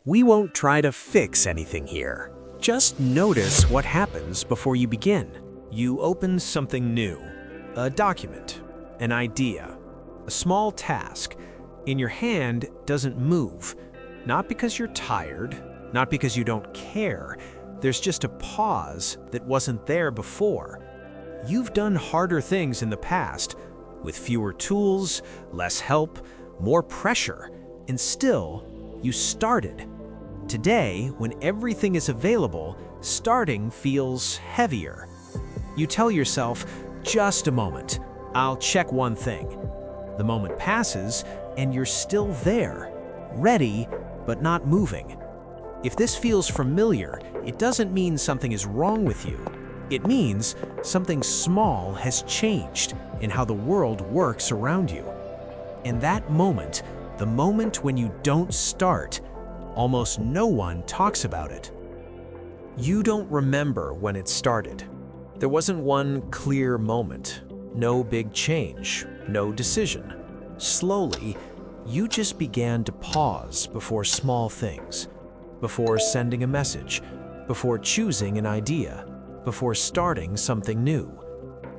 We won't try to fix anything here. Just notice what happens before you begin. You open something new, a document, an idea, a small task. In your hand doesn't move, not because you're tired, not because you don't care. There's just a pause that wasn't there before. You've done harder things in the past, with fewer tools, less help, more pressure, and still, you started. Today, when everything is available, starting feels heavier. You tell yourself, just a moment, I'll check one thing. The moment passes, and you're still there, ready, but not moving. If this feels familiar, it doesn't mean something is wrong with you. It means something small has changed in how the world works around you. In that moment, the moment when you don't start, almost no one talks about it. You don't remember when it started. There wasn't one clear moment, no big change, no decision. Slowly, you just began to pause before small things, before sending a message, before choosing an idea, before starting something new.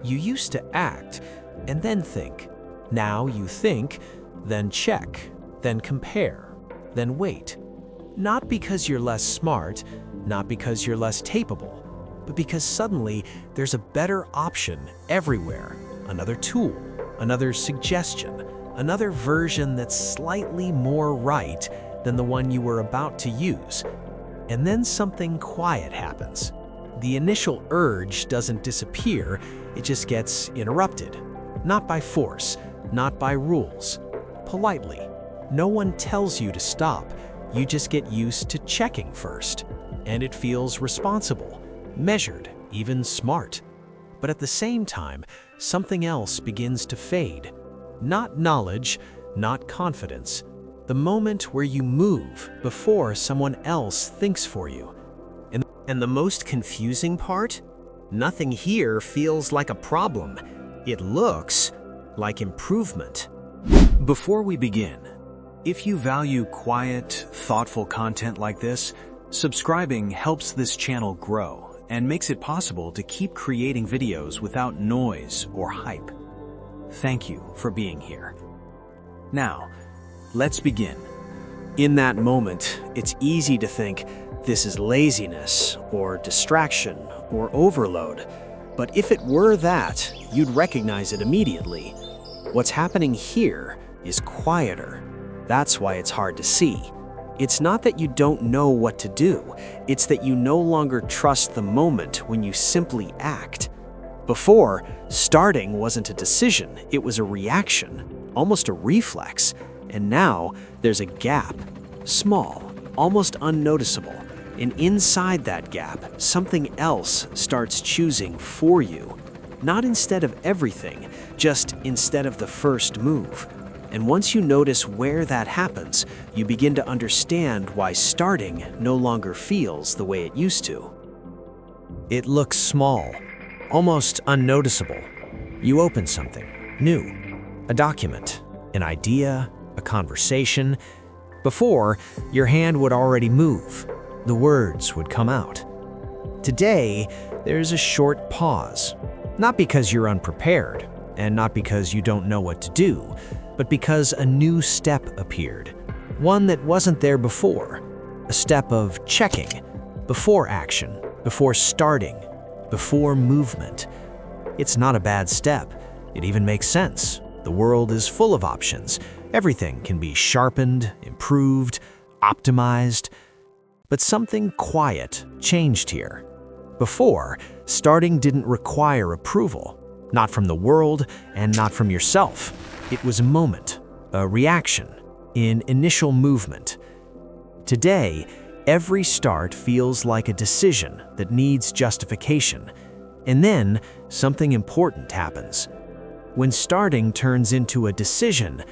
You used to act and then think. Now you think, then check, then compare, then wait. Not because you're less smart, not because you're less capable, but because suddenly there's a better option everywhere. Another tool, another suggestion, another version that's slightly more right than the one you were about to use. And then something quiet happens. The initial urge doesn't disappear, it just gets interrupted. Not by force, not by rules. Politely. No one tells you to stop, you just get used to checking first. And it feels responsible, measured, even smart. But at the same time, something else begins to fade. Not knowledge, not confidence. The moment where you move before someone else thinks for you. And the most confusing part? Nothing here feels like a problem. It looks like improvement. Before we begin, if you value quiet, thoughtful content like this, subscribing helps this channel grow and makes it possible to keep creating videos without noise or hype. Thank you for being here. Now, let's begin. In that moment, it's easy to think this is laziness or distraction or overload. But if it were that, you'd recognize it immediately. What's happening here is quieter. That's why it's hard to see. It's not that you don't know what to do. It's that you no longer trust the moment when you simply act. Before, starting wasn't a decision, it was a reaction, almost a reflex. And now, there's a gap, small, almost unnoticeable. And inside that gap, something else starts choosing for you. Not instead of everything, just instead of the first move. And once you notice where that happens, you begin to understand why starting no longer feels the way it used to. It looks small, almost unnoticeable. You open something new, a document, an idea, a conversation. Before, your hand would already move. The words would come out. Today, there's a short pause. Not because you're unprepared, and not because you don't know what to do, but because a new step appeared. One that wasn't there before. A step of checking, before action, before starting, before movement. It's not a bad step. It even makes sense. The world is full of options. Everything can be sharpened, improved, optimized. But something quiet changed here. Before, starting didn't require approval, not from the world and not from yourself. It was a moment, a reaction, an initial movement. Today, every start feels like a decision that needs justification. And then, something important happens. When starting turns into a decision,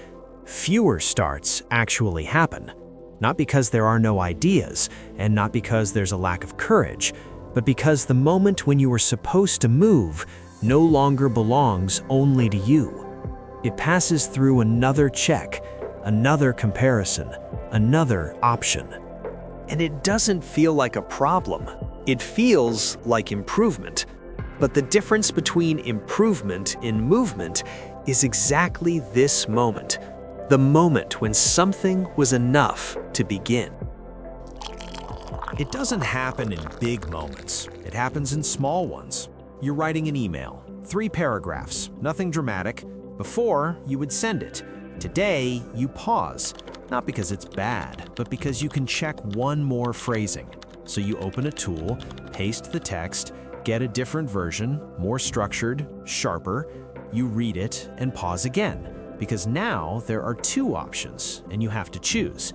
fewer starts actually happen. Not because there are no ideas, and not because there's a lack of courage, but because the moment when you were supposed to move no longer belongs only to you. It passes through another check, another comparison, another option. And it doesn't feel like a problem. It feels like improvement. But the difference between improvement and movement is exactly this moment. The moment when something was enough to begin. It doesn't happen in big moments. It happens in small ones. You're writing an email, 3 paragraphs, nothing dramatic. Before, you would send it. Today, you pause, not because it's bad, but because you can check one more phrasing. So you open a tool, paste the text, get a different version, more structured, sharper. You read it and pause again, because now there are 2 options and you have to choose.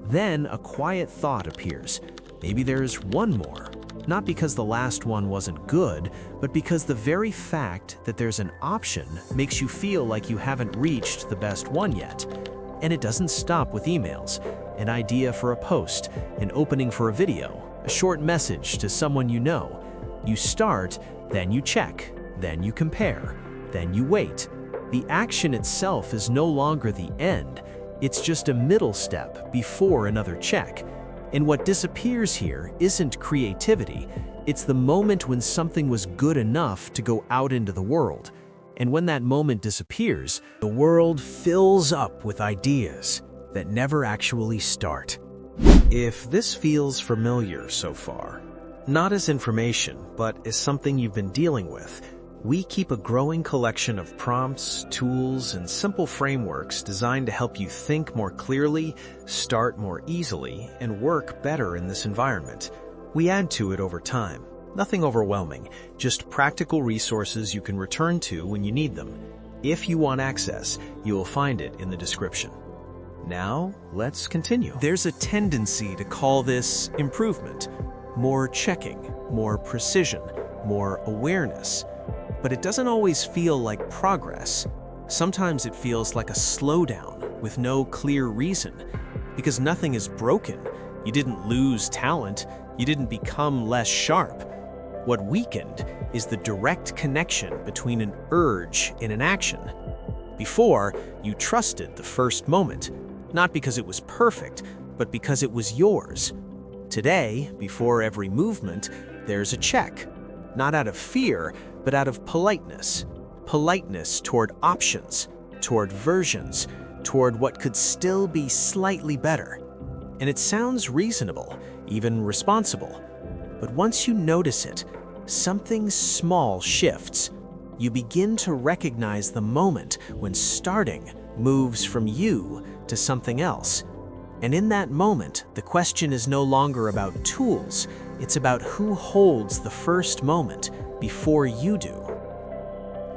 Then a quiet thought appears. Maybe there's one more. Not because the last one wasn't good, but because the very fact that there's an option makes you feel like you haven't reached the best one yet. And it doesn't stop with emails. An idea for a post, an opening for a video, a short message to someone you know. You start, then you check, then you compare, then you wait. The action itself is no longer the end. It's just a middle step before another check. And what disappears here isn't creativity. It's the moment when something was good enough to go out into the world. And when that moment disappears, the world fills up with ideas that never actually start. If this feels familiar so far, not as information, but as something you've been dealing with, we keep a growing collection of prompts, tools, and simple frameworks designed to help you think more clearly, start more easily, and work better in this environment. We add to it over time. Nothing overwhelming, just practical resources you can return to when you need them. If you want access, you will find it in the description. Now, let's continue. There's a tendency to call this improvement. More checking, more precision, more awareness. But it doesn't always feel like progress. Sometimes it feels like a slowdown with no clear reason. Because nothing is broken. You didn't lose talent. You didn't become less sharp. What weakened is the direct connection between an urge and an action. Before, you trusted the first moment, not because it was perfect, but because it was yours. Today, before every movement, there's a check. Not out of fear, but out of politeness. Politeness toward options, toward versions, toward what could still be slightly better. And it sounds reasonable, even responsible. But once you notice it, something small shifts. You begin to recognize the moment when starting moves from you to something else. And in that moment, the question is no longer about tools. It's about who holds the first moment before you do.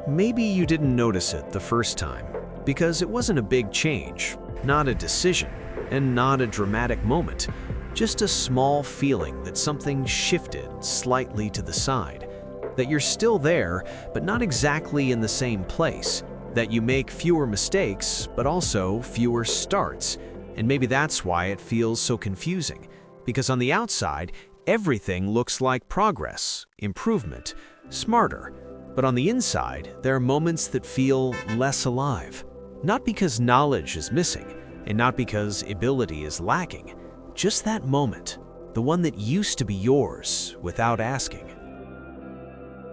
Maybe you didn't notice it the first time because it wasn't a big change, not a decision, and not a dramatic moment. Just a small feeling that something shifted slightly to the side, that you're still there, but not exactly in the same place, that you make fewer mistakes, but also fewer starts. And maybe that's why it feels so confusing, because on the outside, everything looks like progress, improvement, smarter. But on the inside, there are moments that feel less alive. Not because knowledge is missing, and not because ability is lacking. Just that moment, the one that used to be yours without asking.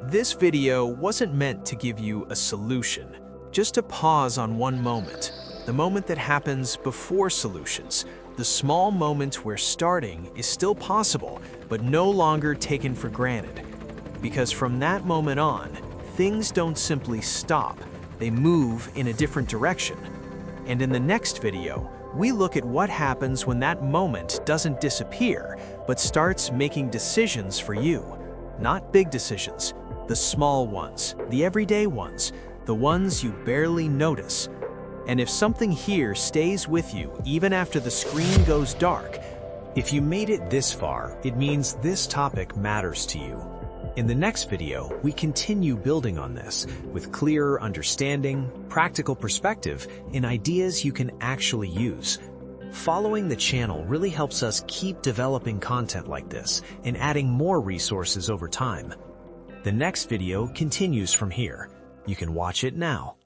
This video wasn't meant to give you a solution, just to pause on one moment. The moment that happens before solutions. The small moment where starting is still possible, but no longer taken for granted. Because from that moment on, things don't simply stop, they move in a different direction. And in the next video, we look at what happens when that moment doesn't disappear, but starts making decisions for you. Not big decisions, the small ones, the everyday ones, the ones you barely notice. And if something here stays with you even after the screen goes dark, if you made it this far, it means this topic matters to you. In the next video, we continue building on this with clearer understanding, practical perspective, and ideas you can actually use. Following the channel really helps us keep developing content like this and adding more resources over time. The next video continues from here. You can watch it now.